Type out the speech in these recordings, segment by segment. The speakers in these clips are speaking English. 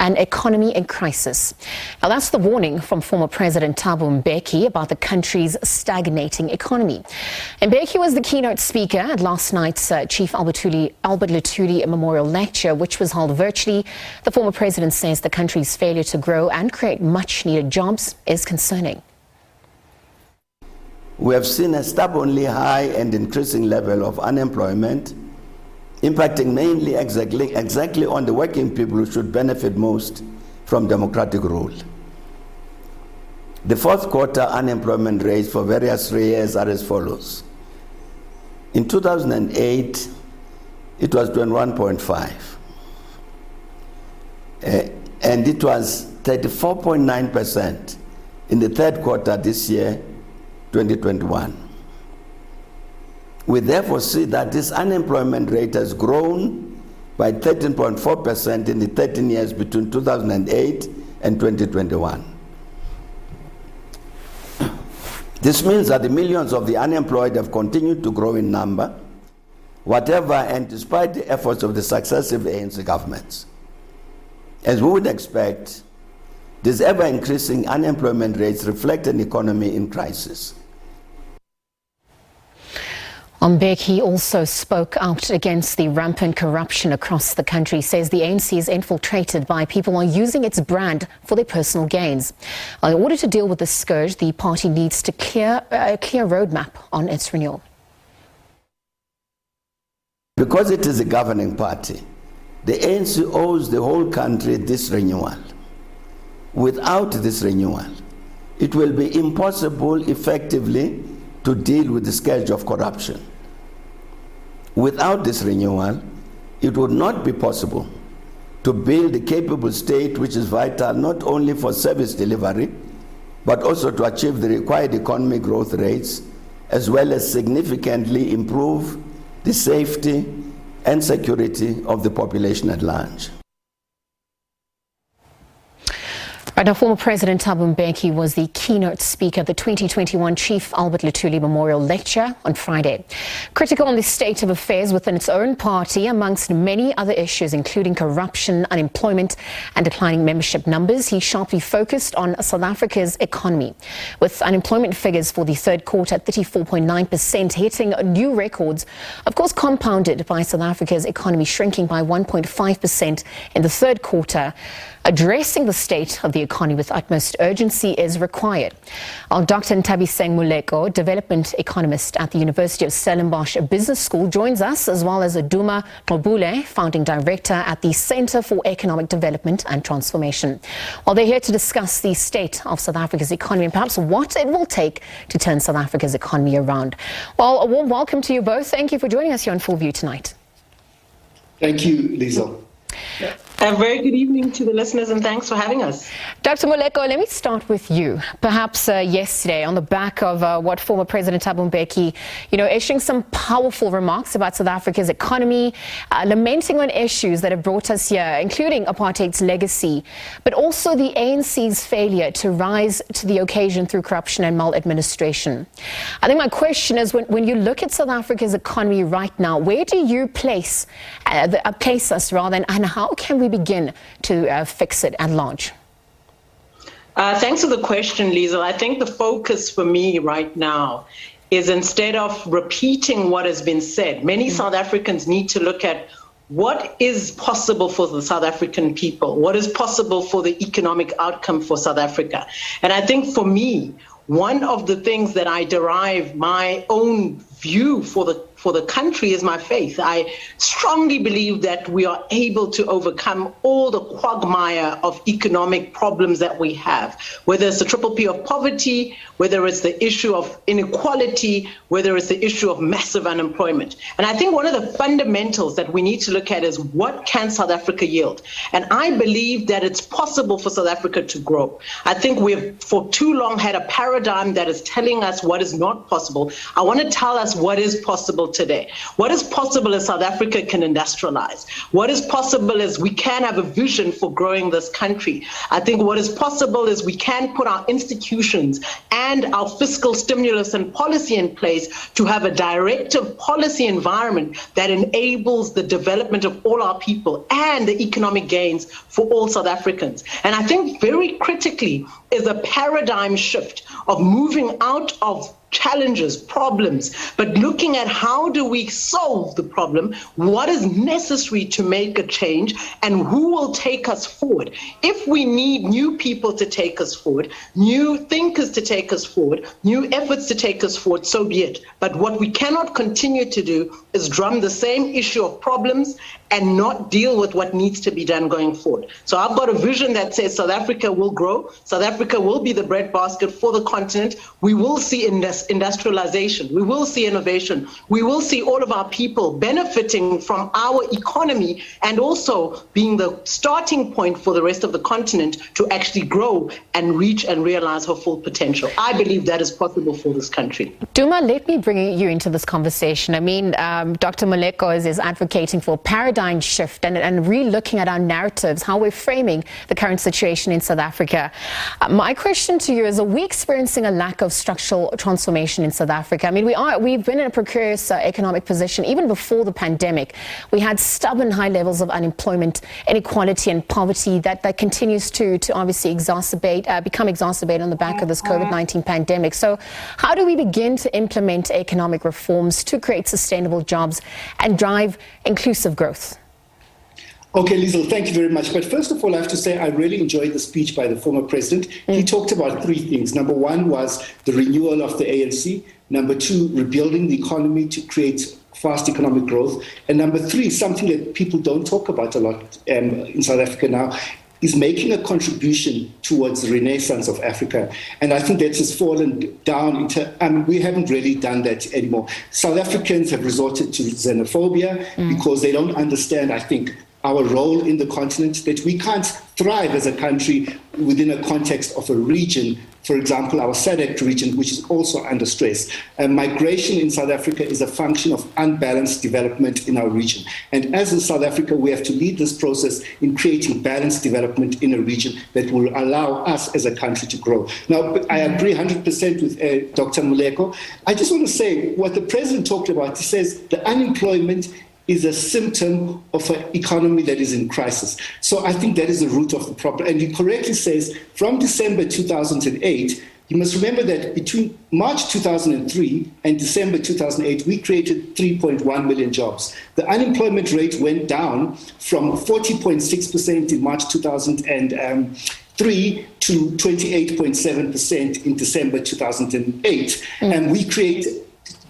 an economy in crisis. Now, that's the warning from former President Thabo Mbeki about the country's stagnating economy. Mbeki was the keynote speaker at last night's Chief Albert Luthuli Memorial Lecture, which was held virtually. The former president says the country's failure to grow and create much-needed jobs is concerning. We have seen a stubbornly high and increasing level of unemployment, impacting mainly exactly on the working people who should benefit most from democratic rule. The fourth quarter unemployment rates for various years are as follows. In 2008, it was 21.5, and it was 34.9% in the third quarter this year, 2021. We therefore see that this unemployment rate has grown by 13.4% in the 13 years between 2008 and 2021. This means that the millions of the unemployed have continued to grow in number, whatever and despite the efforts of the successive ANC governments. As we would expect, these ever-increasing unemployment rates reflect an economy in crisis. Mbeki also spoke out against the rampant corruption across the country, says the ANC is infiltrated by people who are using its brand for their personal gains. In order to deal with this scourge, the party needs to clear a clear roadmap on its renewal. Because it is a governing party, the ANC owes the whole country this renewal. Without this renewal, it will be impossible effectively to deal with the scourge of corruption. Without this renewal, it would not be possible to build a capable state which is vital not only for service delivery, but also to achieve the required economic growth rates, as well as significantly improve the safety and security of the population at large. Right now, former President Thabo Mbeki was the keynote speaker at the 2021 Chief Albert Luthuli Memorial Lecture on Friday. Critical on the state of affairs within its own party, amongst many other issues, including corruption, unemployment and declining membership numbers, he sharply focused on South Africa's economy, with unemployment figures for the third quarter at 34.9%, hitting new records, of course compounded by South Africa's economy shrinking by 1.5% in the third quarter. Addressing the state of the economy with utmost urgency is required. Our Dr. Mbeki, development economist at the University of Stellenbosch Business School, joins us, as well as Duma Nobule, founding director at the Center for Economic Development and Transformation. Well, they're here to discuss the state of South Africa's economy and perhaps what it will take to turn South Africa's economy around. Well, a warm welcome to you both. Thank you for joining us here on Full View tonight. Thank you, Lisa. A very good evening to the listeners, and thanks for having us. Dr. Moleko, let me start with you. Perhaps yesterday, on the back of what former President Thabo Mbeki, issuing some powerful remarks about South Africa's economy, lamenting on issues that have brought us here, including apartheid's legacy, but also the ANC's failure to rise to the occasion through corruption and maladministration. I think my question is, when you look at South Africa's economy right now, where do you place us, and how can we begin to fix it at large? Thanks for the question, Lisa. I think the focus for me right now is, instead of repeating what has been said, many South Africans need to look at what is possible for the South African people, what is possible for the economic outcome for South Africa. And I think for me, one of the things that I derive my own view for the country is my faith. I strongly believe that we are able to overcome all the quagmire of economic problems that we have, whether it's the triple P of poverty, whether it's the issue of inequality, whether it's the issue of massive unemployment. And I think one of the fundamentals that we need to look at is, what can South Africa yield? And I believe that it's possible for South Africa to grow. I think we've for too long had a paradigm that is telling us what is not possible. I want to tell us us what is possible today. What is possible is South Africa can industrialize. What is possible is we can have a vision for growing this country. I think what is possible is we can put our institutions and our fiscal stimulus and policy in place to have a directive policy environment that enables the development of all our people and the economic gains for all South Africans. And I think very critically is a paradigm shift of moving out of challenges, problems, but looking at how do we solve the problem, what is necessary to make a change, and who will take us forward. If we need new people to take us forward, new thinkers to take us forward, new efforts to take us forward, so be it. But what we cannot continue to do is drum the same issue of problems and not deal with what needs to be done going forward. So I've got a vision that says South Africa will grow, South Africa will be the breadbasket for the continent, we will see industrialization, we will see innovation, we will see all of our people benefiting from our economy and also being the starting point for the rest of the continent to actually grow and reach and realize her full potential. I believe that is possible for this country. Duma, let me bring you into this conversation. I mean, Dr. Moleko is advocating for a paradigm shift and re-looking at our narratives, how we're framing the current situation in South Africa. My question to you is, are we experiencing a lack of structural transformation in South Africa? I mean, we've been in a precarious economic position even before the pandemic. We had stubborn high levels of unemployment, inequality and poverty that continues to obviously become exacerbated on the back of this COVID-19 pandemic. So how do we begin to implement economic reforms to create sustainable jobs and drive inclusive growth? Okay, Liesl, thank you very much. But first of all, I have to say I really enjoyed the speech by the former president. He talked about three things. Number one was the renewal of the ANC. Number two, rebuilding the economy to create fast economic growth. And number three, something that people don't talk about a lot in South Africa now, is making a contribution towards the renaissance of Africa. And I think that has fallen down we haven't really done that anymore. South Africans have resorted to xenophobia because they don't understand, I think, our role in the continent, that we can't thrive as a country within a context of a region, for example, our SADC region, which is also under stress. Migration in South Africa is a function of unbalanced development in our region. And as in South Africa, we have to lead this process in creating balanced development in a region that will allow us as a country to grow. Now, I agree 100% with Dr. Moleko. I just want to say what the president talked about. He says the unemployment is a symptom of an economy that is in crisis. So I think that is the root of the problem. And he correctly says from December 2008, you must remember that between March 2003 and December 2008, we created 3.1 million jobs. The unemployment rate went down from 40.6% in March 2003 to 28.7% in December 2008. And we created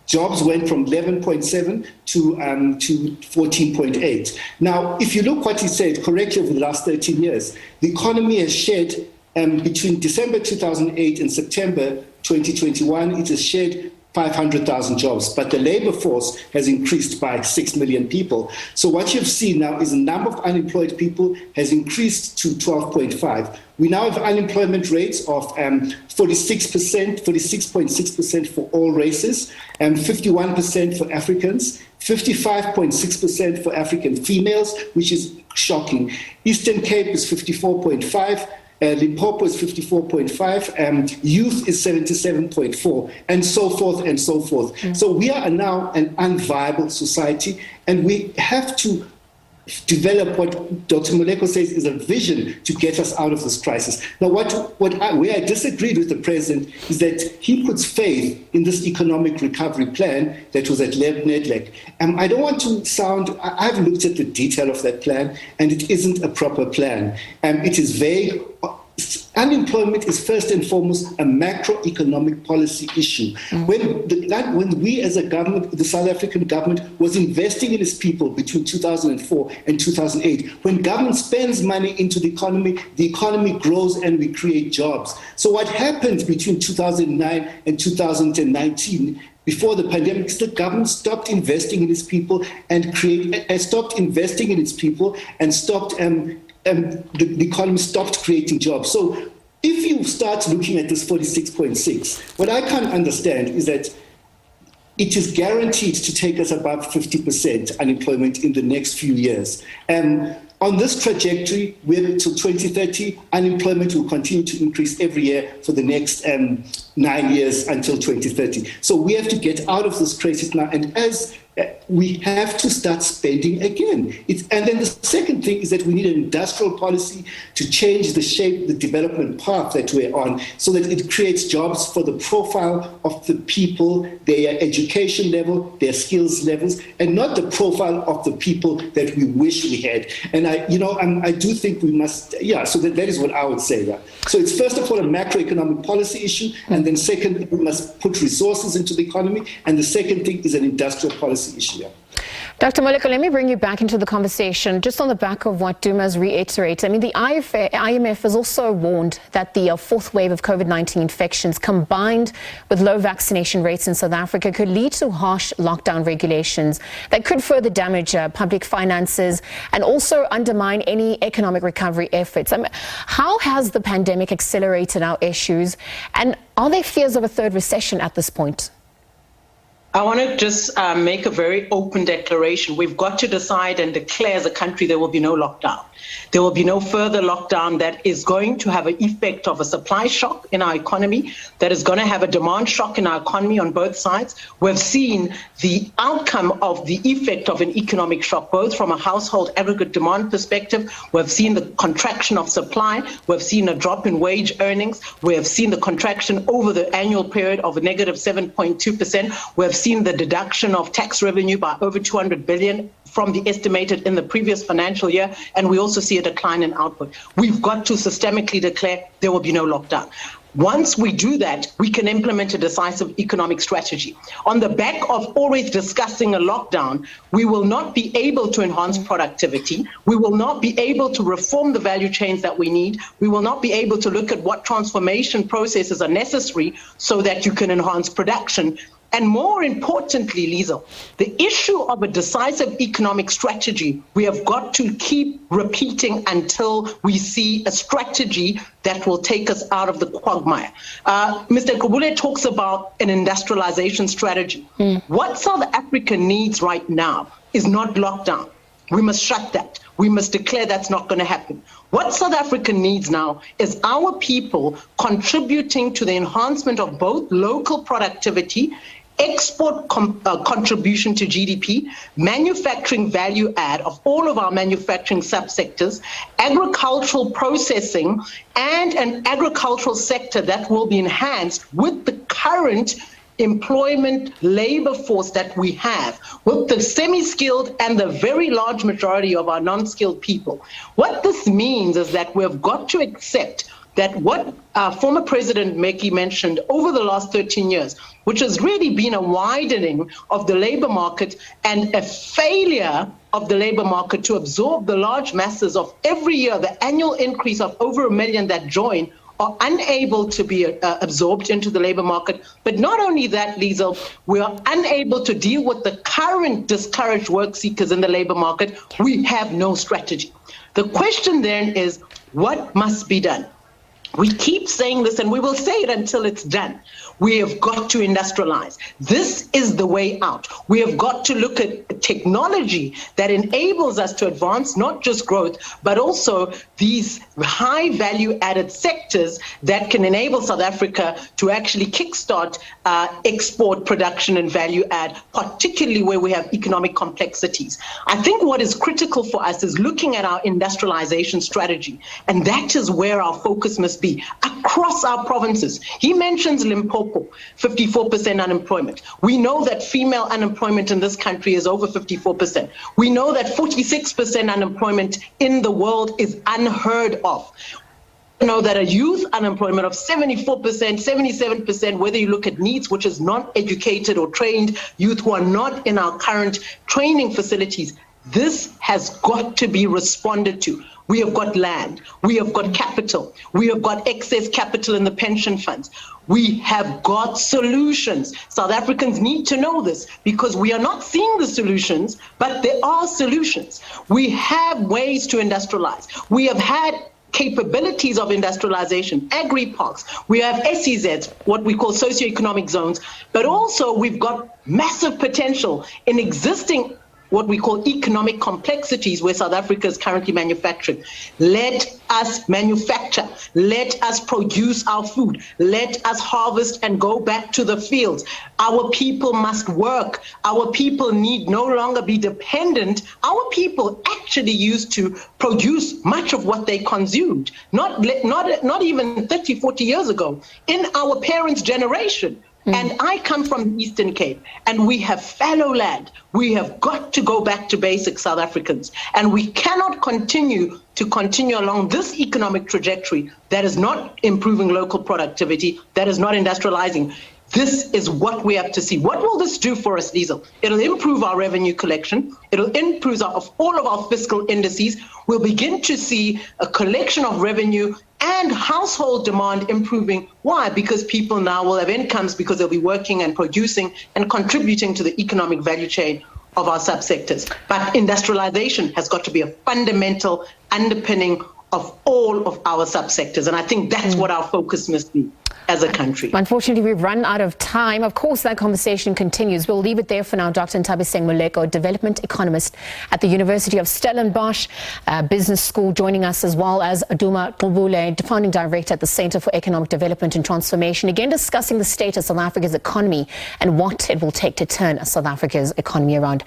jobs went from 11.7 to 14.8. Now, if you look what he said correctly over the last 13 years, the economy has shed between December 2008 and September 2021, it has shed 500,000 jobs, but the labor force has increased by 6 million people. So what you've seen now is the number of unemployed people has increased to 12.5. We now have unemployment rates of 46.6% for all races, and 51% for Africans, 55.6% for African females, which is shocking. Eastern Cape is 54.5%. Limpopo is 54.5%, youth is 77.4%, and so forth and so forth. So we are now an unviable society, and we have to develop what Dr. Moleko says is a vision to get us out of this crisis. Now, where I disagreed with the president is that he puts faith in this economic recovery plan that was at NEDLEC. I don't want to sound, I've looked at the detail of that plan, and it isn't a proper plan. It is vague. Unemployment is first and foremost a macroeconomic policy issue. When we as a government, the South African government, was investing in its people between 2004 and 2008, when government spends money into the economy grows and we create jobs. So what happened between 2009 and 2019 before the pandemic, the government stopped investing in its people and stopped investing in its people and stopped the economy stopped creating jobs. So if you start looking at this 46.6, what I can't understand is that it is guaranteed to take us above 50% unemployment in the next few years. On this trajectory, we're till 2030, unemployment will continue to increase every year for the next 9 years until 2030. So we have to get out of this crisis now, and as we have to start spending again. And then the second thing is that we need an industrial policy to change the shape, the development path that we're on, so that it creates jobs for the profile of the people, their education level, their skills levels, and not the profile of the people that we wish we had. And I do think we must, so that is what I would say. Yeah. So it's first of all a macroeconomic policy issue, and then second, we must put resources into the economy, and the second thing is an industrial policy issue. Yeah. Dr. Moleko, let me bring you back into the conversation just on the back of what Duma's reiterates. I mean, the IMF has also warned that the fourth wave of COVID-19 infections combined with low vaccination rates in South Africa could lead to harsh lockdown regulations that could further damage public finances and also undermine any economic recovery efforts. I mean, how has the pandemic accelerated our issues, and are there fears of a third recession at this point? I want to just make a very open declaration. We've got to decide and declare as a country there will be no lockdown. There will be no further lockdown that is going to have an effect of a supply shock in our economy, that is going to have a demand shock in our economy on both sides. We've seen the outcome of the effect of an economic shock, both from a household aggregate demand perspective. We've seen the contraction of supply. We've seen a drop in wage earnings. We have seen the contraction over the annual period of a negative 7.2%. We've seen the deduction of tax revenue by over 200 billion from the estimated in the previous financial year, and we also see a decline in output. We've got to systemically declare there will be no lockdown. Once we do that, we can implement a decisive economic strategy. On the back of always discussing a lockdown, we will not be able to enhance productivity. We will not be able to reform the value chains that we need. We will not be able to look at what transformation processes are necessary so that you can enhance production. And more importantly, Liesl, the issue of a decisive economic strategy, we have got to keep repeating until we see a strategy that will take us out of the quagmire. Mr. Kubule talks about an industrialization strategy. What South Africa needs right now is not lockdown. We must shut that. We must declare that's not going to happen. What South Africa needs now is our people contributing to the enhancement of both local productivity, export contribution to GDP, manufacturing value add of all of our manufacturing subsectors, agricultural processing, and an agricultural sector that will be enhanced with the current employment labor force that we have, with the semi-skilled and the very large majority of our non-skilled people. What this means is that we've got to accept that what former President Mbeki mentioned over the last 13 years, which has really been a widening of the labor market and a failure of the labor market to absorb the large masses of every year, the annual increase of over 1 million that join, are unable to be absorbed into the labor market. But not only that, Liesl, we are unable to deal with the current discouraged work seekers in the labor market. We have no strategy. The question then is, what must be done? We keep saying this, and we will say it until it's done. We have got to industrialize. This is the way out. We have got to look at technology that enables us to advance not just growth, but also these high value added sectors that can enable South Africa to actually kickstart export production and value add, particularly where we have economic complexities. I think what is critical for us is looking at our industrialization strategy, and that is where our focus must be across our provinces. He mentions Limpopo, 54% unemployment. We know that female unemployment in this country is over 54%. We know that 46% unemployment in the world is unheard of. We know that a youth unemployment of 74%, 77%, whether you look at NEETs, which is non-educated or trained youth who are not in our current training facilities. This has got to be responded to. We have got land, we have got capital, we have got excess capital in the pension funds. We have got solutions. South Africans need to know this because we are not seeing the solutions, but there are solutions. We have ways to industrialize. We have had capabilities of industrialization, agri-parks. We have SEZs, what we call socioeconomic zones, but also we've got massive potential in existing what we call economic complexities where South Africa is currently manufacturing. Let us manufacture. Let us produce our food. Let us harvest and go back to the fields. Our people must work. Our people need no longer be dependent. Our people actually used to produce much of what they consumed, not even 30, 40 years ago, in our parents' generation. And I come from the Eastern Cape, and we have fallow land. We have got to go back to basics, South Africans. And we cannot continue along this economic trajectory that is not improving local productivity, that is not industrializing. This is what we have to see. What will this do for us, Liesl? It'll improve our revenue collection. It'll improve all of our fiscal indices. We'll begin to see a collection of revenue and household demand improving. Why? Because people now will have incomes because they'll be working and producing and contributing to the economic value chain of our subsectors. But industrialization has got to be a fundamental underpinning of all of our subsectors. And I think that's what our focus must be as a country. Unfortunately, we've run out of time. Of course, that conversation continues. We'll leave it there for now. Dr. Mbeki, development economist at the University of Stellenbosch Business School, joining us, as well as Duma Qubule, founding director at the Center for Economic Development and Transformation, again discussing the state of South Africa's economy and what it will take to turn South Africa's economy around.